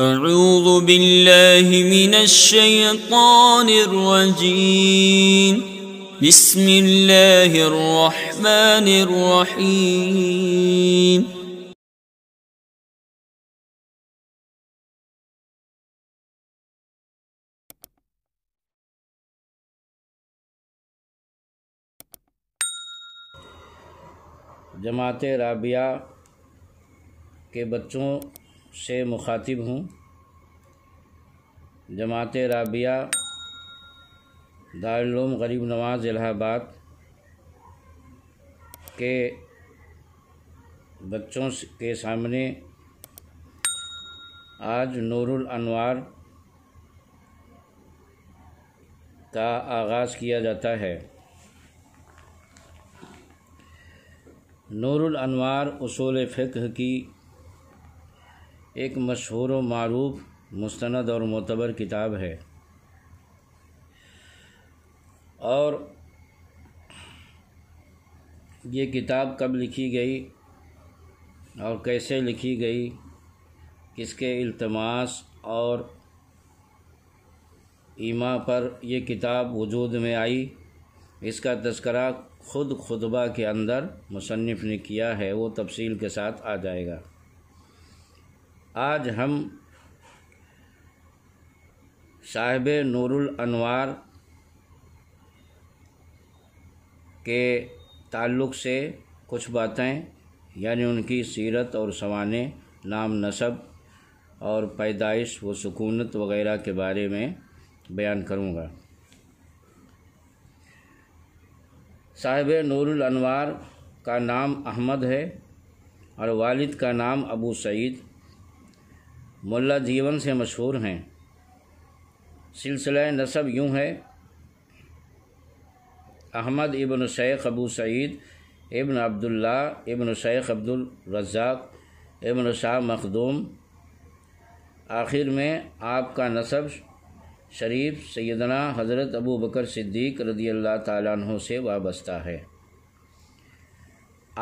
اعوذ باللہ من الشیطان الرجیم بسم اللہ الرحمن الرحیم جماعت رابعہ کے بچوں سے مخاطب ہوں۔ جماعت رابعہ دارالعلوم غریب نواز الہ آباد کے بچوں کے سامنے آج نور الانوار کا آغاز کیا جاتا ہے۔ نور الانوار اصول فقہ کی ایک مشہور و معروف مستند اور معتبر کتاب ہے، اور یہ کتاب کب لکھی گئی اور کیسے لکھی گئی، کس کے التماس اور ایما پر یہ کتاب وجود میں آئی، اس کا تذکرہ خود خطبہ کے اندر مصنف نے کیا ہے، وہ تفصیل کے ساتھ آ جائے گا۔ آج ہم صاحب نور الانوار کے تعلق سے کچھ باتیں، یعنی ان کی سیرت اور سوانح، نام نسب اور پیدائش و سکونت وغیرہ کے بارے میں بیان کروں گا۔ صاحب نور الانوار کا نام احمد ہے اور والد کا نام ابو سعید ملا جیون سے مشہور ہیں۔ سلسلہ نسب یوں ہے: احمد ابن شیخ ابو سعید ابن عبداللہ ابن شیخ عبدالرزاق ابن شاہ مخدوم۔ آخر میں آپ کا نسب شریف سیدنا حضرت ابو بکر صدیق رضی اللہ تعالیٰ عنہ سے وابستہ ہے۔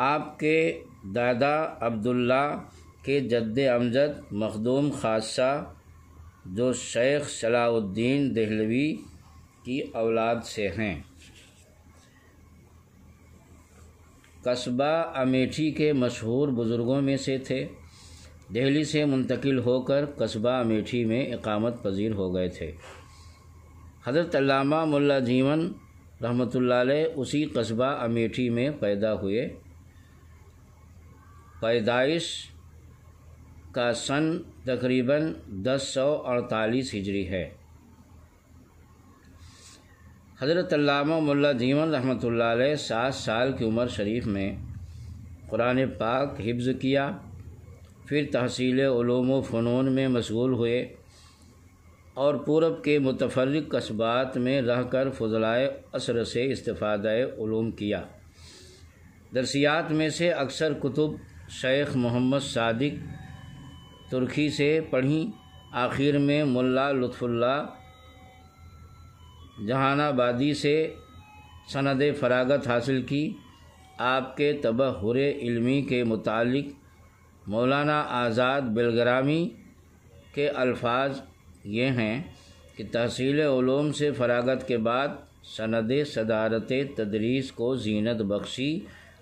آپ کے دادا عبداللہ کے جد امجد مخدوم خاصہ، جو شیخ صلاح الدین دہلوی کی اولاد سے ہیں، قصبہ امیٹھی کے مشہور بزرگوں میں سے تھے۔ دہلی سے منتقل ہو کر قصبہ امیٹھی میں اقامت پذیر ہو گئے تھے۔ حضرت علامہ ملا جیون رحمۃ اللہ علیہ اسی قصبہ امیٹھی میں پیدا ہوئے۔ پیدائش کا سن تقریباً 1048 ہجری ہے۔ حضرت علامہ ملا جیون رحمۃ اللہ علیہ 7 سال کی عمر شریف میں قرآن پاک حفظ کیا، پھر تحصیل علوم و فنون میں مشغول ہوئے اور پورب کے متفرق قصبات میں رہ کر فضلائے عصر سے استفادہ علوم کیا۔ درسیات میں سے اکثر کتب شیخ محمد صادق ترکی سے پڑھیں۔ آخر میں ملا لطف اللہ جہان آبادی سے سند فراغت حاصل کی۔ آپ کے تبحر علمی کے متعلق مولانا آزاد بلگرامی کے الفاظ یہ ہیں کہ تحصیل علوم سے فراغت کے بعد سند صدارت تدریس کو زینت بخشی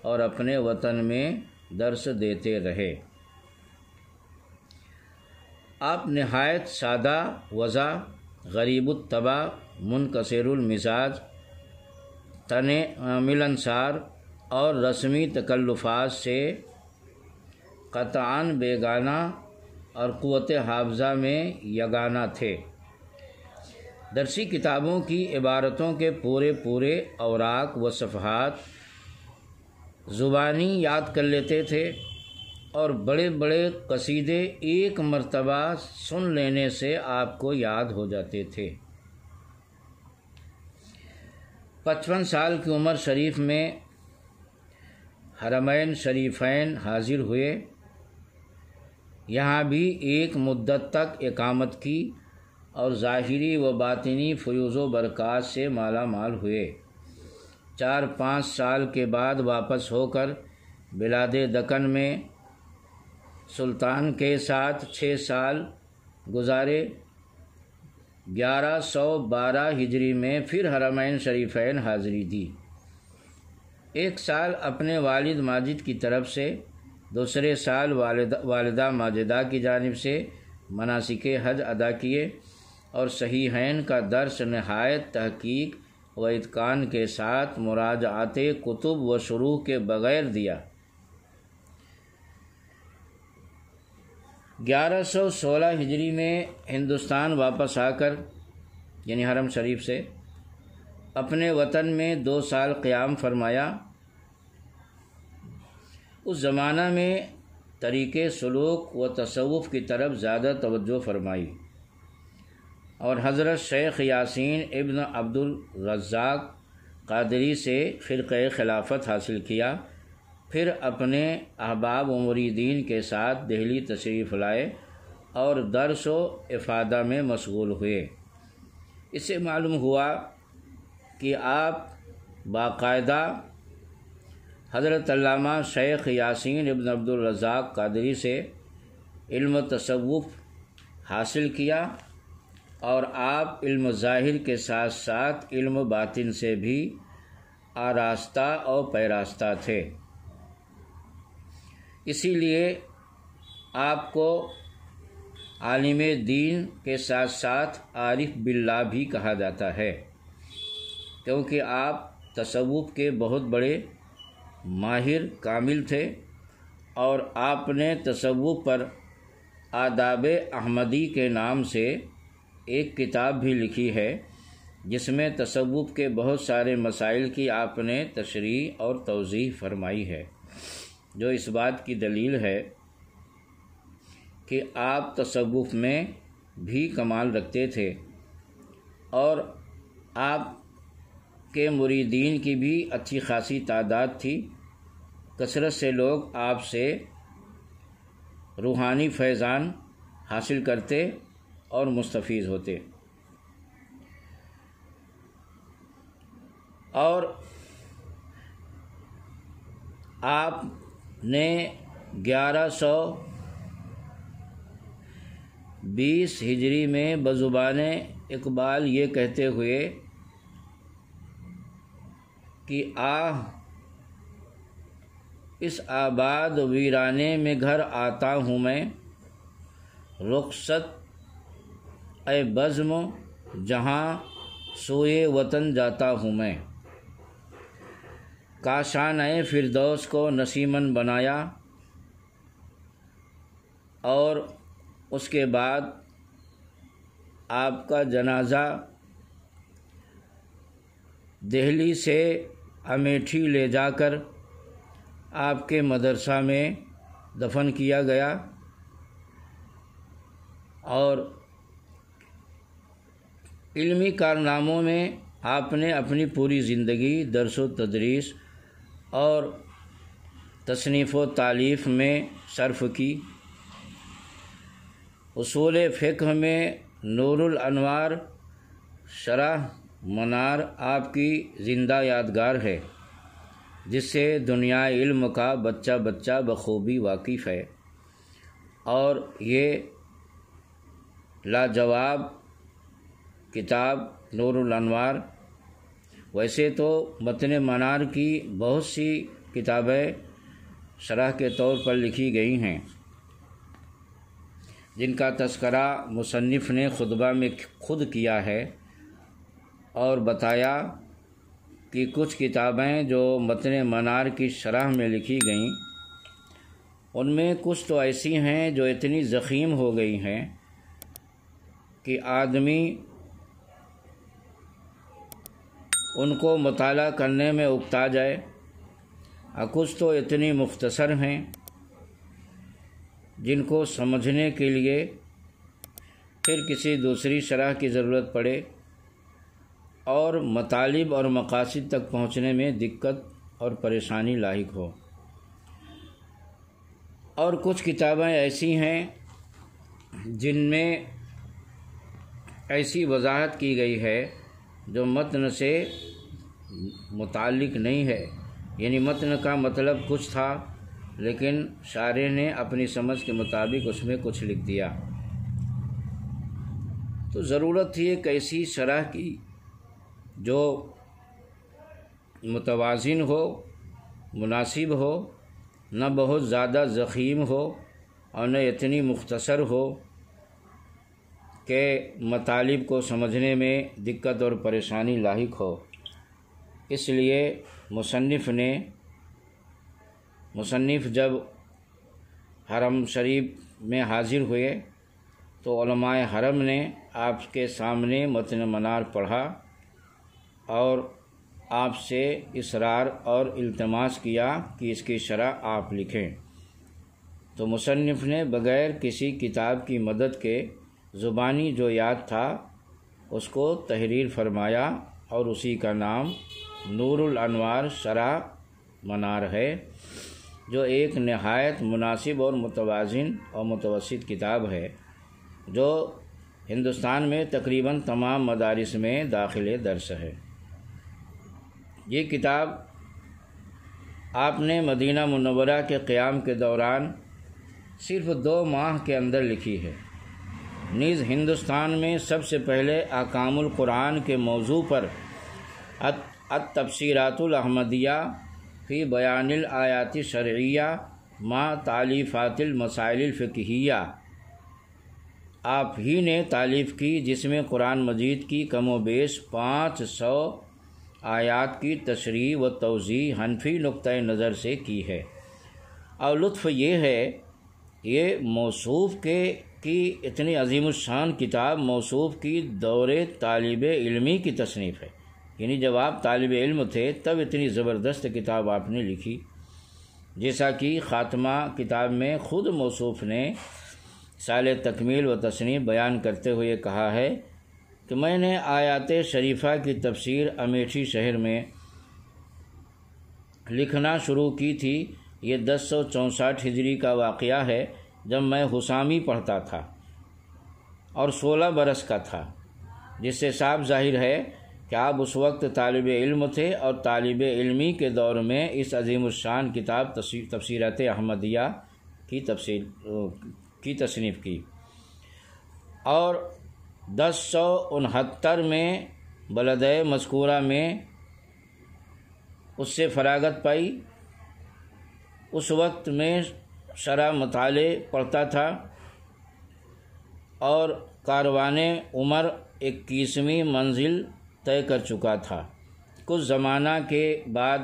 اور اپنے وطن میں درس دیتے رہے۔ آپ نہایت سادہ وضع، غریب الطبع، منکسر المزاج، ملنسار اور رسمی تکلفات سے قطعاً بیگانہ اور قوت حافظہ میں یگانہ تھے۔ درسی کتابوں کی عبارتوں کے پورے اوراق و صفحات زبانی یاد کر لیتے تھے، اور بڑے قصیدے ایک مرتبہ سن لینے سے آپ کو یاد ہو جاتے تھے۔ 55 سال کی عمر شریف میں حرمین شریفین حاضر ہوئے، یہاں بھی ایک مدت تک اقامت کی اور ظاہری و باطنی فیوز و برکات سے مالا مال ہوئے۔ 4-5 سال کے بعد واپس ہو کر بلاد دکن میں سلطان کے ساتھ 6 سال گزارے 1112 ہجری میں پھر حرمین شریفین حاضری دی۔ 1 سال اپنے والد ماجد کی طرف سے، دوسرے سال والدہ ماجدہ کی جانب سے مناسک حج ادا کیے اور صحیحین کا درس نہایت تحقیق و اتقان کے ساتھ مراجعات کتب و شروح کے بغیر دیا۔ 1116 ہجری میں ہندوستان واپس آ کر، یعنی حرم شریف سے، اپنے وطن میں 2 سال قیام فرمایا۔ اس زمانہ میں طریقے سلوک و تصوف کی طرف زیادہ توجہ فرمائی اور حضرت شیخ یاسین ابن عبد الرزاق قادری سے خرقہ خلافت حاصل کیا، پھر اپنے احباب و مریدین کے ساتھ دہلی تشریف لائے اور درس و افادہ میں مشغول ہوئے۔ اس سے معلوم ہوا کہ آپ باقاعدہ حضرت علامہ شیخ یاسین ابن عبد الرزاق قادری سے علم تصوف حاصل کیا اور آپ علم ظاہر کے ساتھ ساتھ علم باطن سے بھی آراستہ اور پیراستہ تھے۔ اسی لیے آپ کو عالم دین کے ساتھ ساتھ عارف باللہ بھی کہا جاتا ہے، کیونکہ آپ تصوف کے بہت بڑے ماہر کامل تھے اور آپ نے تصوف پر آداب احمدی کے نام سے ایک کتاب بھی لکھی ہے، جس میں تصوف کے بہت سارے مسائل کی آپ نے تشریح اور توضیح فرمائی ہے، جو اس بات کی دلیل ہے کہ آپ تصوف میں بھی کمال رکھتے تھے اور آپ کے مریدین کی بھی اچھی خاصی تعداد تھی۔ کثرت سے لوگ آپ سے روحانی فیضان حاصل کرتے اور مستفیض ہوتے، اور آپ نے 1120 ہجری میں بزبان اقبال یہ کہتے ہوئے کہ اس آباد ویرانے میں گھر آتا ہوں میں، رخصت اے بزم جہاں سوئے وطن جاتا ہوں میں، کاشانِ فردوس کو نسیمن بنایا۔ اور اس کے بعد آپ کا جنازہ دہلی سے امیٹھی لے جا کر آپ کے مدرسہ میں دفن کیا گیا، اور علمی کارناموں میں آپ نے اپنی پوری زندگی درس و تدریس اور تصنیف و تالیف میں صرف کی۔ اصول فقہ میں نور الانوار شرح منار آپ کی زندہ یادگار ہے، جس سے دنیا علم کا بچہ بچہ بخوبی واقف ہے، اور یہ لاجواب کتاب نور الانوار، ویسے تو متن منار کی بہت سی کتابیں شرح کے طور پر لکھی گئی ہیں، جن کا تذکرہ مصنف نے خطبہ میں خود کیا ہے اور بتایا کہ کچھ کتابیں جو متن منار کی شرح میں لکھی گئیں، ان میں کچھ تو ایسی ہیں جو اتنی ضخیم ہو گئی ہیں کہ آدمی ان کو مطالعہ کرنے میں اکتا جائے، اور کچھ تو اتنی مختصر ہیں جن کو سمجھنے کے لیے پھر کسی دوسری شرح کی ضرورت پڑے اور مطالب اور مقاصد تک پہنچنے میں دقت اور پریشانی لاحق ہو، اور کچھ کتابیں ایسی ہیں جن میں ایسی وضاحت کی گئی ہے جو متن سے متعلق نہیں ہے، یعنی متن کا مطلب کچھ تھا لیکن شارح نے اپنی سمجھ کے مطابق اس میں کچھ لکھ دیا۔ تو ضرورت تھی ایک ایسی شرح کی جو متوازن ہو، مناسب ہو، نہ بہت زیادہ ضخیم ہو اور نہ اتنی مختصر ہو کہ مطالب کو سمجھنے میں دقت اور پریشانی لاحق ہو۔ اس لیے مصنف جب حرم شریف میں حاضر ہوئے تو علماء حرم نے آپ کے سامنے متن منار پڑھا اور آپ سے اصرار اور التماس کیا کہ اس کی شرح آپ لکھیں۔ تو مصنف نے بغیر کسی کتاب کی مدد کے زبانی جو یاد تھا اس کو تحریر فرمایا اور اسی کا نام نور الانوار شرح منار ہے، جو ایک نہایت مناسب اور متوازن اور متوسط کتاب ہے جو ہندوستان میں تقریباً تمام مدارس میں داخل درس ہے۔ یہ کتاب آپ نے مدینہ منورہ کے قیام کے دوران صرف 2 ماہ کے اندر لکھی ہے۔ نیز ہندوستان میں سب سے پہلے احکام القرآن کے موضوع پر التفسیرات الاحمدیہ فی بیان الآیات الشرعیہ مع تالیفات المسائل الفقہیہ آپ ہی نے تالیف کی، جس میں قرآن مجید کی کم و بیش 500 آیات کی تشریح و توضیح حنفی نقطۂ نظر سے کی ہے۔ اور لطف یہ ہے یہ موصوف کی اتنی عظیم الشان کتاب موصوف کی دور طالب علمی کی تصنیف ہے، یعنی جب آپ طالب علم تھے تب اتنی زبردست کتاب آپ نے لکھی۔ جیسا کہ خاتمہ کتاب میں خود موصوف نے سال تکمیل و تصنیف بیان کرتے ہوئے کہا ہے کہ میں نے آیات شریفہ کی تفسیر امیٹھی شہر میں لکھنا شروع کی تھی۔ یہ 1064 ہجری کا واقعہ ہے جب میں حسامی پڑھتا تھا اور 16 برس کا تھا، جس سے صاف ظاہر ہے کہ آپ اس وقت طالب علم تھے اور طالب علمی کے دور میں اس عظیم الشان کتاب تفسیرات احمدیہ کی تصنیف کی، اور 1069 میں بلدِ مذکورہ میں اس سے فراغت پائی۔ اس وقت میں شرح مطالعے پڑھتا تھا اور کاروان عمر 21ویں منزل طے کر چکا تھا۔ کچھ زمانہ کے بعد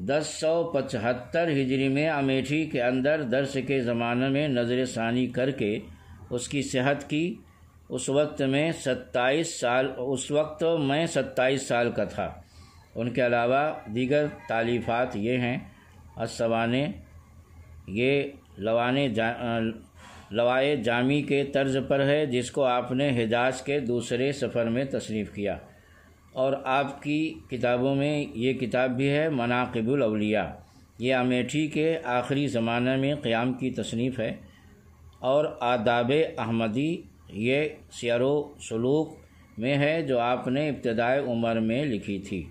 1075 ہجری میں امیٹھی کے اندر درس کے زمانے میں نظر ثانی کر کے اس کی صحت کی۔ اس وقت میں 27 سال کا تھا۔ ان کے علاوہ دیگر تالیفات یہ ہیں: السوانح، یہ لوائے جامی کے طرز پر ہے جس کو آپ نے حجاز کے دوسرے سفر میں تصنیف کیا، اور آپ کی کتابوں میں یہ کتاب بھی ہے مناقب الاولیاء، یہ امیٹھی کے آخری زمانہ میں قیام کی تصنیف ہے، اور آداب احمدی یہ سیر و سلوک میں ہے جو آپ نے ابتدائے عمر میں لکھی تھی۔